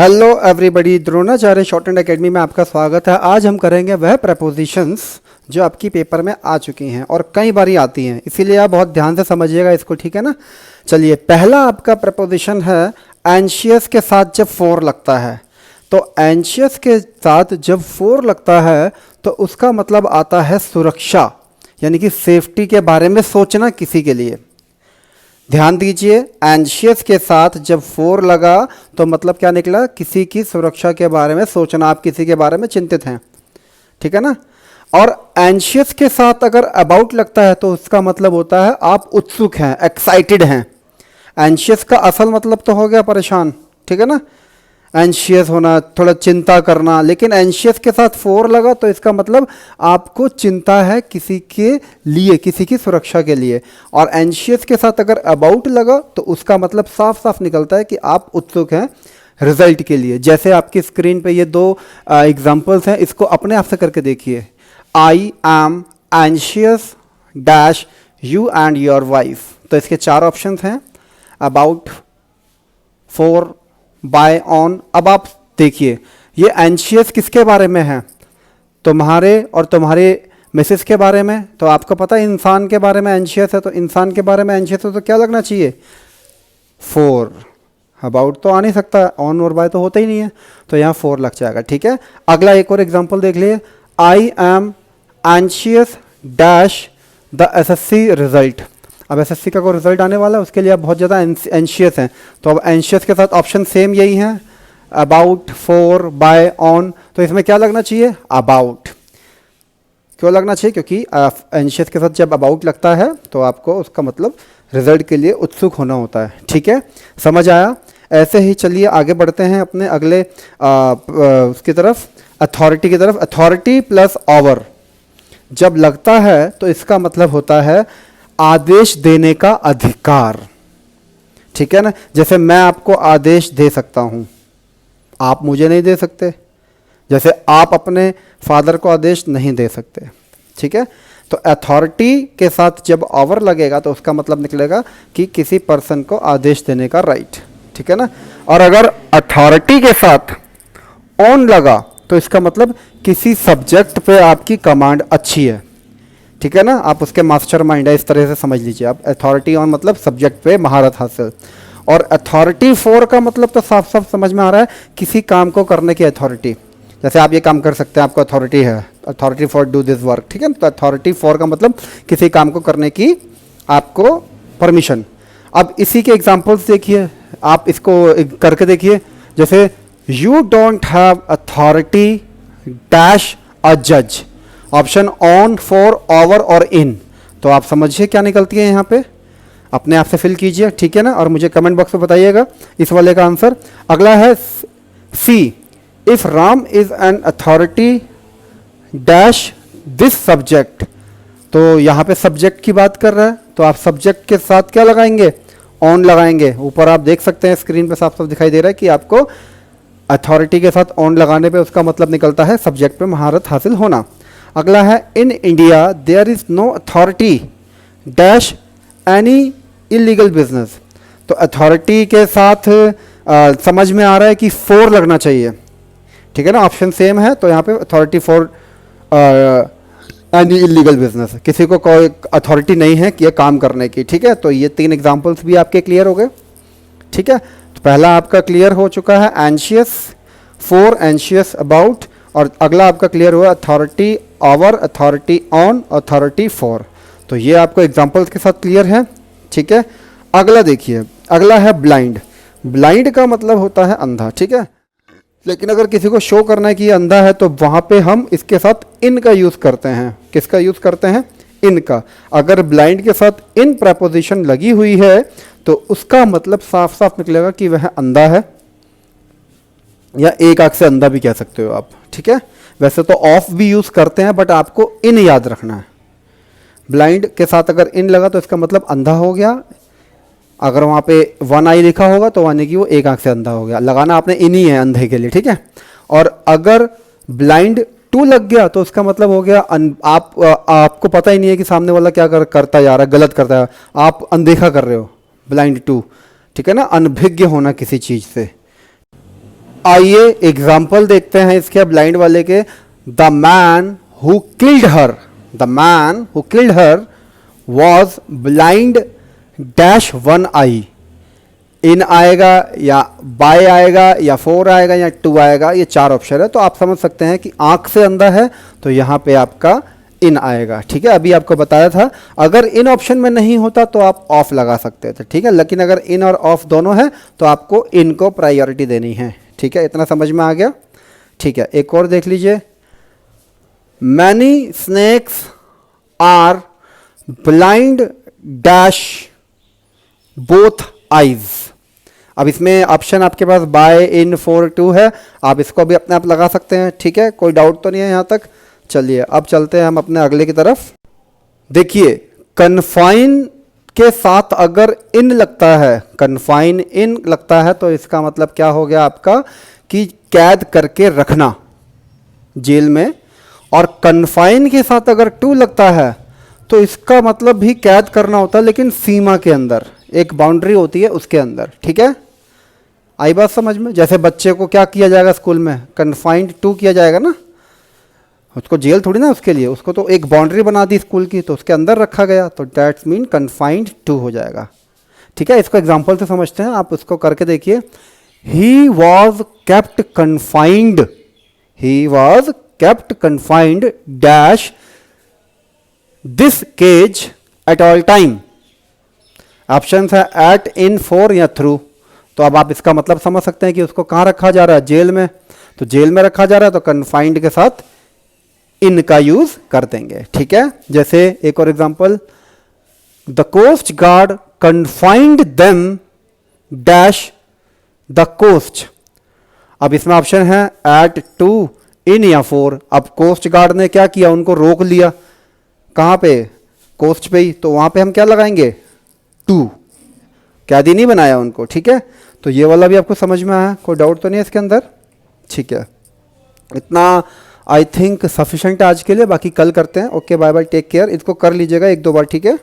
Hello everybody, Dronacharya short hand academy में आपका स्वागत है। आज हम करेंगे वह प्रपोजिशंस जो आपकी पेपर में आ चुकी हैं और कई बारी आती हैं, इसीलिए आप बहुत ध्यान से समझिएगा इसको, ठीक है ना। चलिए, पहला आपका प्रपोजिशन है एंशियस के साथ जब फोर लगता है। तो एंशियस के साथ जब फोर लगता है तो उसका मतलब आता है सुरक्षा, यानी कि सेफ्टी के बारे में सोचना किसी के लिए। ध्यान दीजिए, एंशियस के साथ जब फोर लगा तो मतलब क्या निकला, किसी की सुरक्षा के बारे में सोचना, आप किसी के बारे में चिंतित हैं, ठीक है ना। और एंशियस के साथ अगर अबाउट लगता है तो उसका मतलब होता है आप उत्सुक हैं, एक्साइटेड हैं। एंशियस का असल मतलब तो हो गया परेशान, ठीक है ना, एंशियस होना, थोड़ा चिंता करना। लेकिन एंशियस के साथ फोर लगा तो इसका मतलब आपको चिंता है किसी के लिए, किसी की सुरक्षा के लिए। और एंशियस के साथ अगर अबाउट लगा तो उसका मतलब साफ साफ निकलता है कि आप उत्सुक हैं रिजल्ट के लिए। जैसे आपकी स्क्रीन पे ये दो एग्जांपल्स हैं, इसको अपने आप से करके देखिए। I am anxious dash you and your wife. तो इसके चार ऑप्शंस हैं, अबाउट, फॉर, बाय, ऑन। अब आप देखिए, ये एंशियस किसके बारे में है, तुम्हारे और तुम्हारे मिसेस के बारे में। तो आपको पता है इंसान के बारे में एंशियस है, तो इंसान के बारे में एंशियस है तो क्या लगना चाहिए, फोर। अबाउट तो आ नहीं सकता, ऑन और बाय तो होता ही नहीं है, तो यहाँ फोर लग जाएगा, ठीक है। अगला एक और एग्जाम्पल देख लिए, I am anxious dash the assessee result. अब एसएससी का कोई रिजल्ट आने वाला है, उसके लिए आप बहुत ज़्यादा एंशियस हैं। तो अब एंशियस के साथ ऑप्शन सेम यही हैं, अबाउट, फॉर, बाय, ऑन। तो इसमें क्या लगना चाहिए, अबाउट। क्यों लगना चाहिए, क्योंकि एंशियस के साथ जब अबाउट लगता है तो आपको उसका मतलब रिजल्ट के लिए उत्सुक होना होता है, ठीक है। समझ आया। ऐसे ही चलिए आगे बढ़ते हैं अपने अगले उसकी तरफ, अथॉरिटी की तरफ। अथॉरिटी प्लस ऑवर जब लगता है तो इसका मतलब होता है आदेश देने का अधिकार, ठीक है ना। जैसे मैं आपको आदेश दे सकता हूं, आप मुझे नहीं दे सकते। जैसे आप अपने फादर को आदेश नहीं दे सकते, ठीक है। तो अथॉरिटी के साथ जब ऑवर लगेगा तो उसका मतलब निकलेगा कि किसी पर्सन को आदेश देने का राइट, ठीक है ना। और अगर अथॉरिटी के साथ ऑन लगा तो इसका मतलब किसी सब्जेक्ट पे आपकी कमांड अच्छी है, ठीक है ना, आप उसके मास्टर माइंड है, इस तरह से समझ लीजिए आप। अथॉरिटी ऑन मतलब सब्जेक्ट पे महारत हासिल। और अथॉरिटी फॉर का मतलब तो साफ साफ समझ में आ रहा है, किसी काम को करने की अथॉरिटी। जैसे आप ये काम कर सकते हैं, आपको अथॉरिटी है, authority for do this work, ठीक है। तो अथॉरिटी फॉर का मतलब किसी काम को करने की आपको परमिशन। अब इसी के एग्जाम्पल्स देखिए, आप इसको करके देखिए। जैसे you don't have authority dash a जज। ऑप्शन ऑन, फॉर, ओवर और इन। तो आप समझिए क्या निकलती है यहाँ पे, अपने आप से फिल कीजिए, ठीक है ना, और मुझे कमेंट बॉक्स में बताइएगा इस वाले का आंसर। अगला है C, if Ram is an authority dash this subject. तो यहाँ पे सब्जेक्ट की बात कर रहा है, तो आप सब्जेक्ट के साथ क्या लगाएंगे, ऑन लगाएंगे। ऊपर आप देख सकते हैं स्क्रीन पे साफ साफ दिखाई दे रहा है कि आपको अथॉरिटी के साथ ऑन लगाने पे उसका मतलब निकलता है सब्जेक्ट पे महारत हासिल होना। अगला है in India there is no authority dash any illegal business. तो अथॉरिटी के साथ समझ में आ रहा है कि फोर लगना चाहिए, ठीक है ना, ऑप्शन सेम है। तो यहाँ पे authority for any illegal business, किसी को कोई अथॉरिटी नहीं है कि ये काम करने की, ठीक है। तो ये तीन एग्जाम्पल्स भी आपके क्लियर हो गए, ठीक है। तो पहला आपका क्लियर हो चुका है एंशियस, फॉर, एंशियस, अबाउट। और अगला आपका क्लियर हुआ authority over, authority on, authority for. तो ये आपको एग्जांपल्स के साथ क्लियर है, ठीक है। अगला देखिए, अगला है ब्लाइंड। ब्लाइंड का मतलब होता है अंधा, ठीक है। लेकिन अगर किसी को शो करना है कि ये अंधा है तो वहाँ पे हम इसके साथ इन का यूज़ करते हैं। किसका यूज़ करते हैं, इन का। अगर ब्लाइंड के साथ इन प्रपोजिशन लगी हुई है तो उसका मतलब साफ साफ निकलेगा कि वह अंधा है, या एक आंख से अंधा भी कह सकते हो आप, ठीक है। वैसे तो ऑफ भी यूज़ करते हैं बट आपको इन याद रखना है। ब्लाइंड के साथ अगर इन लगा तो इसका मतलब अंधा हो गया। अगर वहाँ पे वन आई लिखा होगा तो यानी कि वो एक आंख से अंधा हो गया। लगाना आपने इन ही है अंधे के लिए, ठीक है। और अगर ब्लाइंड टू लग गया तो उसका मतलब हो गया आपको पता ही नहीं है कि सामने वाला क्या करता जा रहा है, गलत करता है, आप अनदेखा कर रहे हो, ब्लाइंड टू, ठीक है ना, अनभिज्ञ होना किसी चीज़ से। आइए एग्जाम्पल देखते हैं इसके ब्लाइंड वाले के। The man who killed her, the man who killed her was blind dash one eye. In आएगा या बाय आएगा या फोर आएगा या टू आएगा, ये चार ऑप्शन है। तो आप समझ सकते हैं कि आंख से अंधा है तो यहाँ पे आपका इन आएगा। ठीक है, अभी आपको बताया था अगर इन ऑप्शन में नहीं होता तो आप ऑफ लगा सकते थे। ठीक है, लेकिन अगर इन और ऑफ दोनों है तो आपको इन को प्रायोरिटी देनी है। ठीक है, इतना समझ में आ गया। ठीक है, एक और देख लीजिए। Many snakes are blind dash both eyes. अब इसमें ऑप्शन आपके पास बाय, इन, फोर, टू है। आप इसको भी अपने आप लगा सकते हैं। ठीक है, कोई डाउट तो नहीं है यहाँ तक। चलिए अब चलते हैं हम अपने अगले की तरफ। देखिए, कन्फाइन के साथ अगर इन लगता है, कन्फाइन इन लगता है तो इसका मतलब क्या हो गया आपका कि कैद करके रखना जेल में। और कन्फाइन के साथ अगर टू लगता है तो इसका मतलब भी कैद करना होता है, लेकिन सीमा के अंदर, एक बाउंड्री होती है उसके अंदर। ठीक है, आई बात समझ में। जैसे बच्चे को क्या किया जाएगा स्कूल में, कन्फाइंड टू किया जाएगा ना, उसको जेल थोड़ी ना उसके लिए, उसको तो एक बाउंड्री बना दी स्कूल की तो उसके अंदर रखा गया, तो दैट्स मीन कन्फाइंड टू हो जाएगा। ठीक है, इसको एग्जाम्पल से समझते हैं, आप उसको करके देखिए। He was kept confined, he was kept confined dash this cage at all time. Option है एट, इन, फोर या थ्रू। तो अब आप इसका मतलब समझ सकते हैं कि उसको कहाँ रखा जा रहा है, जेल में। तो जेल में रखा जा रहा है तो कन्फाइंड के साथ इन का यूज कर देंगे। ठीक है, जैसे एक और example, the coast guard confined them dash the coast. अब इसमें ऑप्शन है एट, टू, इन या फोर। अब कोस्ट गार्ड ने क्या किया, उनको रोक लिया। कहाँ पे, कोस्ट पे ही, तो वहां पे हम क्या लगाएंगे, टू। कैदी नहीं बनाया उनको। ठीक है, तो ये वाला भी आपको समझ में आया, कोई डाउट तो नहीं है इसके अंदर। ठीक है, इतना आई थिंक सफिशेंट है आज के लिए, बाकी कल करते हैं। Okay, bye bye, take care. इसको कर लीजिएगा एक दो बार। ठीक है।